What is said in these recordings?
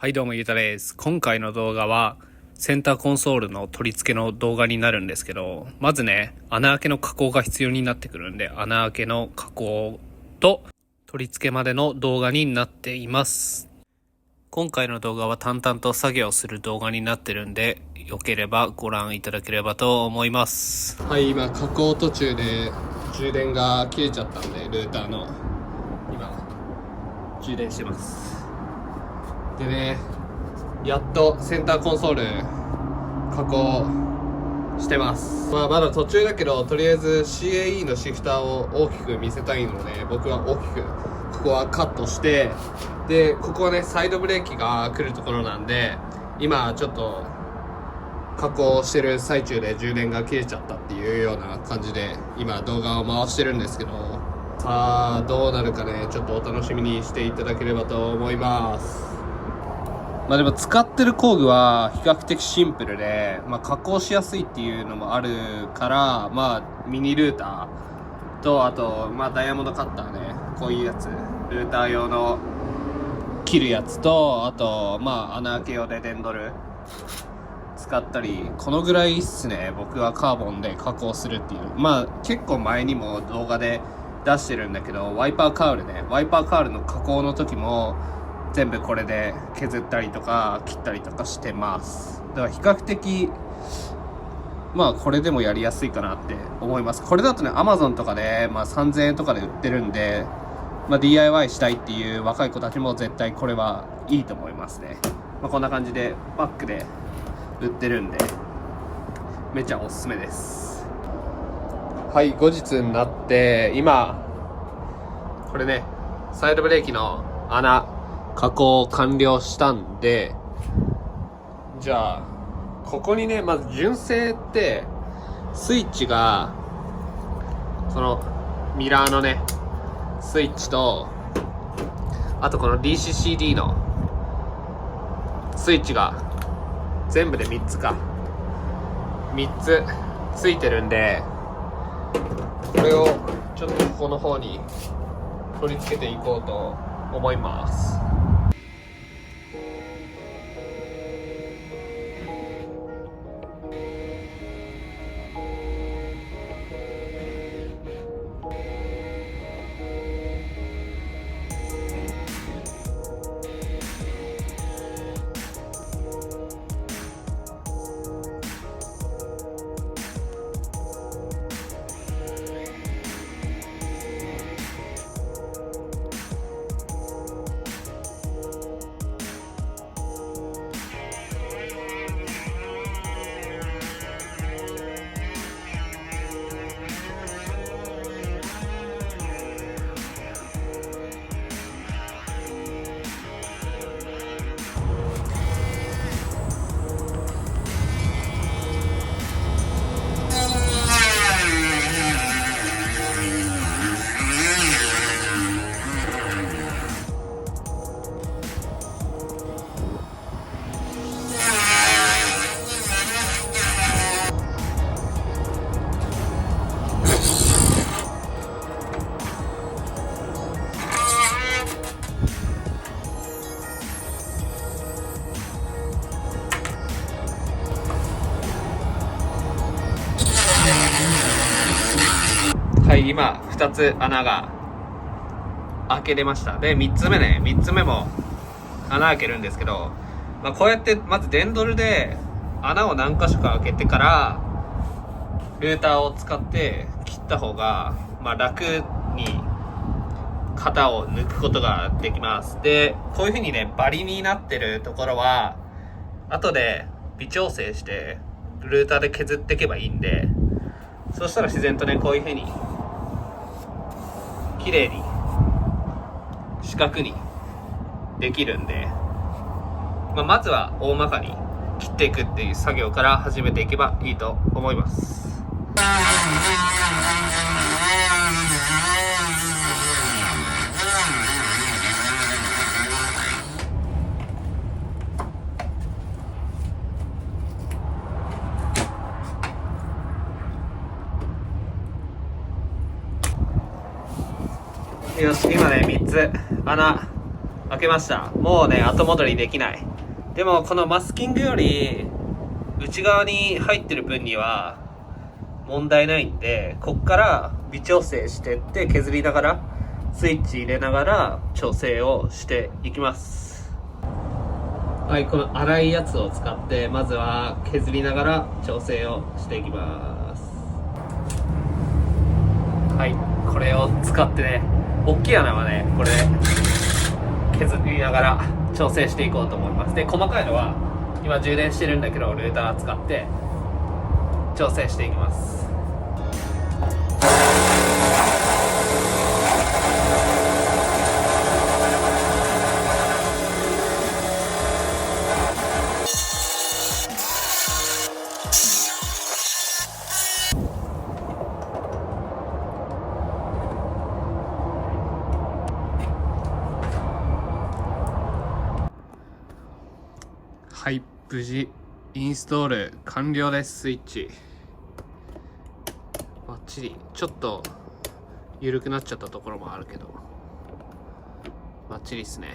はいどうもゆうたです。今回の動画はセンターコンソールの取り付けの動画になるんですけど、まずね、穴開けの加工が必要になってくるんで、穴開けの加工と取り付けまでの動画になっています。今回の動画は淡々と作業する動画になってるんで、よければご覧いただければと思います。はい、今加工途中で充電が切れちゃったんで、ルーターの今充電してます。でね、やっとセンターコンソール加工してます。まだ途中だけど、とりあえず CAE のシフターを大きく見せたいので、僕は大きくここはカットして、でここはねサイドブレーキが来るところなんで、今ちょっと加工してる最中で充電が切れちゃったっていうような感じで今動画を回してるんですけど、さあどうなるかね、ちょっとお楽しみにしていただければと思います。でも使ってる工具は比較的シンプルで、加工しやすいっていうのもあるから、ミニルーターと、あと、ダイヤモンドカッターね、こういうやつ、ルーター用の切るやつと、あと、穴開け用でデンドル使ったり、このぐらいっすね、僕はカーボンで加工するっていう。結構前にも動画で出してるんだけど、ワイパーカウルの加工の時も、全部これで削ったりとか切ったりとかしてます。だから比較的これでもやりやすいかなって思います。これだとね Amazon とかで3000円とかで売ってるんで、DIY したいっていう若い子たちも絶対これはいいと思いますね。こんな感じでパックで売ってるんでめちゃおすすめです。はい、後日になって今これね、サイドブレーキの穴加工完了したんで、じゃあここにね、まず純正ってスイッチがそのミラーのねスイッチと、あとこの DCCD のスイッチが全部で3つついてるんで、これをちょっとここの方に取り付けていこうと思います。はい、今2つ穴が開けれました。で3つ目も穴開けるんですけど、こうやってまずデンドルで穴を何箇所か開けてからルーターを使って切った方が楽に型を抜くことができます。でこういう風にねバリになってるところは後で微調整してルーターで削っていけばいいんで、そしたら自然とねこういう風に綺麗に四角にできるんで、まずは大まかに切っていくっていう作業から始めていけばいいと思います。よし、今ね3つ穴開けました。もうね後戻りできない。でもこのマスキングより内側に入ってる分には問題ないんで、こっから微調整してって削りながらスイッチ入れながら調整をしていきます。はい、この粗いやつを使ってまずは削りながら調整をしていきます。はい、これを使ってね、大きい穴はねこれで削りながら調整していこうと思います。で、細かいのは今充電してるんだけどルーター使って調整していきます。はい、無事インストール完了です。スイッチバッチリ。ちょっと緩くなっちゃったところもあるけどバッチリですね。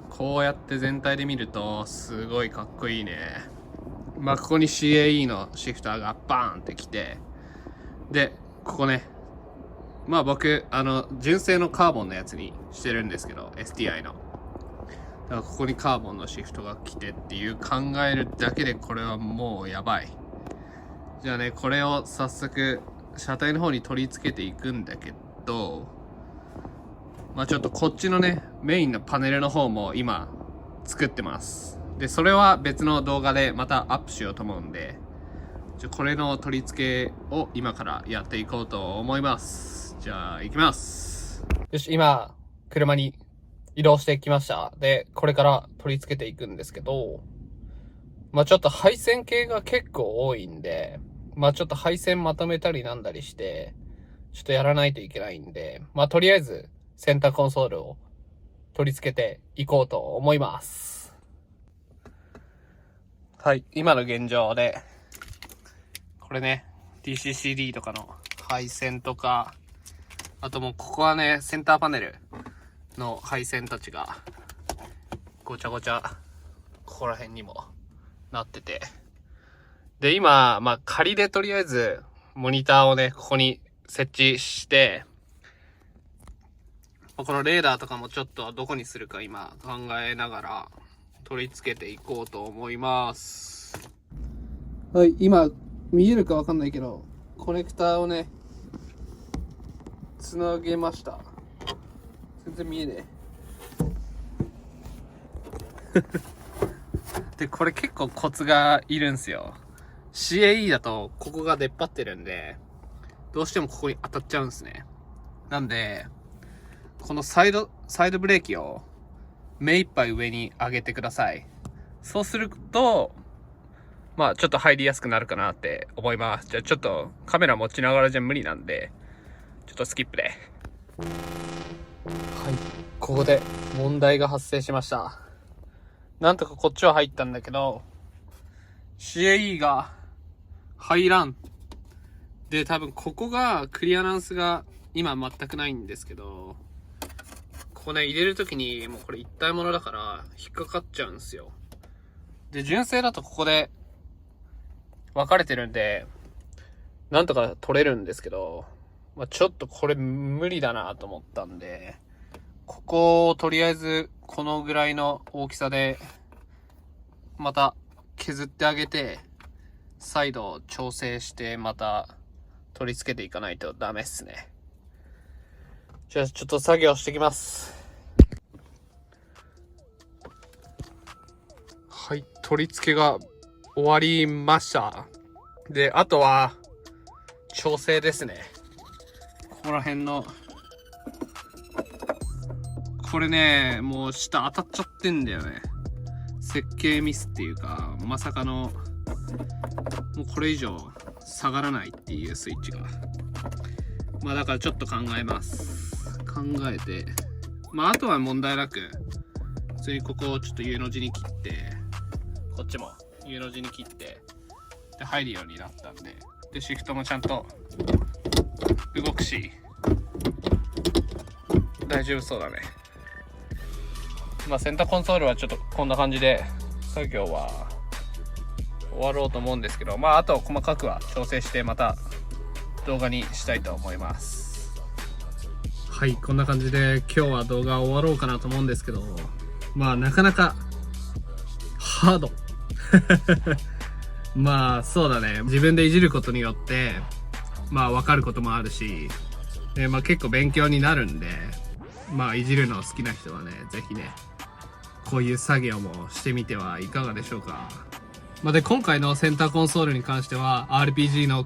こうやって全体で見るとすごいかっこいいね。ここに CAE のシフターがバーンってきて、でここね、僕純正のカーボンのやつにしてるんですけど STI の、だからここにカーボンのシフトが来てっていう考えるだけでこれはもうやばい。じゃあね、これを早速車体の方に取り付けていくんだけど、ちょっとこっちのねメインのパネルの方も今作ってます。でそれは別の動画でまたアップしようと思うんで、これの取り付けを今からやっていこうと思います。じゃあ行きます。よし、今車に移動してきました。でこれから取り付けていくんですけど、ちょっと配線系が結構多いんで、ちょっと配線まとめたりなんだりしてちょっとやらないといけないんで、とりあえずセンターコンソールを取り付けていこうと思います。はい、今の現状でこれね DCCD とかの配線とか、あともうここはねセンターパネルの配線たちがごちゃごちゃここら辺にもなってて、で今仮でとりあえずモニターをねここに設置して、このレーダーとかもちょっとどこにするか今考えながら取り付けていこうと思います。はい、今見えるかわかんないけどコネクターをねつなげました。全然見えねえでこれ結構コツがいるんすよ。 CAE だとここが出っ張ってるんでどうしてもここに当たっちゃうんですね。なんでこのサイドブレーキを目いっぱい上に上げてください。そうするとちょっと入りやすくなるかなって思います。じゃあちょっとカメラ持ちながらじゃ無理なんでちょっとスキップで。はい、ここで問題が発生しました。なんとかこっちは入ったんだけど CAE が入らんで、多分ここがクリアランスが今全くないんですけど、ここね入れるときにもうこれ一体物だから引っかかっちゃうんですよ。で純正だとここで分かれてるんでなんとか取れるんですけど、ちょっとこれ無理だなと思ったんで、ここをとりあえずこのぐらいの大きさでまた削ってあげて再度調整してまた取り付けていかないとダメっすね。じゃあちょっと作業してきます。はい、取り付けが終わりました。であとは調整ですね。ここら辺のこれねもう下当たっちゃってんだよね。設計ミスっていうかまさかのもうこれ以上下がらないっていうスイッチがだからちょっと考えます。考えてあとは問題なく普通にここをちょっと U の字に切ってこっちも U の字に切ってで入るようになったんで、でシフトもちゃんと動くし大丈夫そうだね。センターコンソールはちょっとこんな感じで作業は終わろうと思うんですけど、あと細かくは調整してまた動画にしたいと思います。はい、こんな感じで今日は動画終わろうかなと思うんですけど、なかなかハードそうだね、自分でいじることによって分かることもあるし、結構勉強になるんで、いじるの好きな人はね、ぜひねこういう作業もしてみてはいかがでしょうか。で、今回のセンターコンソールに関しては RPG の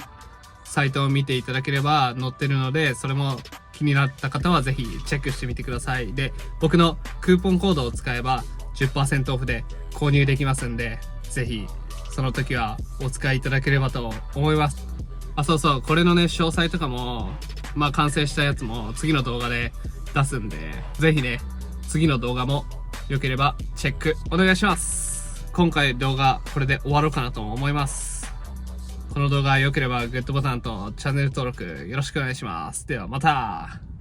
サイトを見ていただければ載ってるので、それも気になった方はぜひチェックしてみてください。で、僕のクーポンコードを使えば 10% オフで購入できますんで、ぜひその時はお使いいただければと思います。そうそう、これのね詳細とかも完成したやつも次の動画で出すんで、ぜひね次の動画も良ければチェックお願いします。今回動画これで終わろうかなと思います。この動画良ければグッドボタンとチャンネル登録よろしくお願いします。ではまた。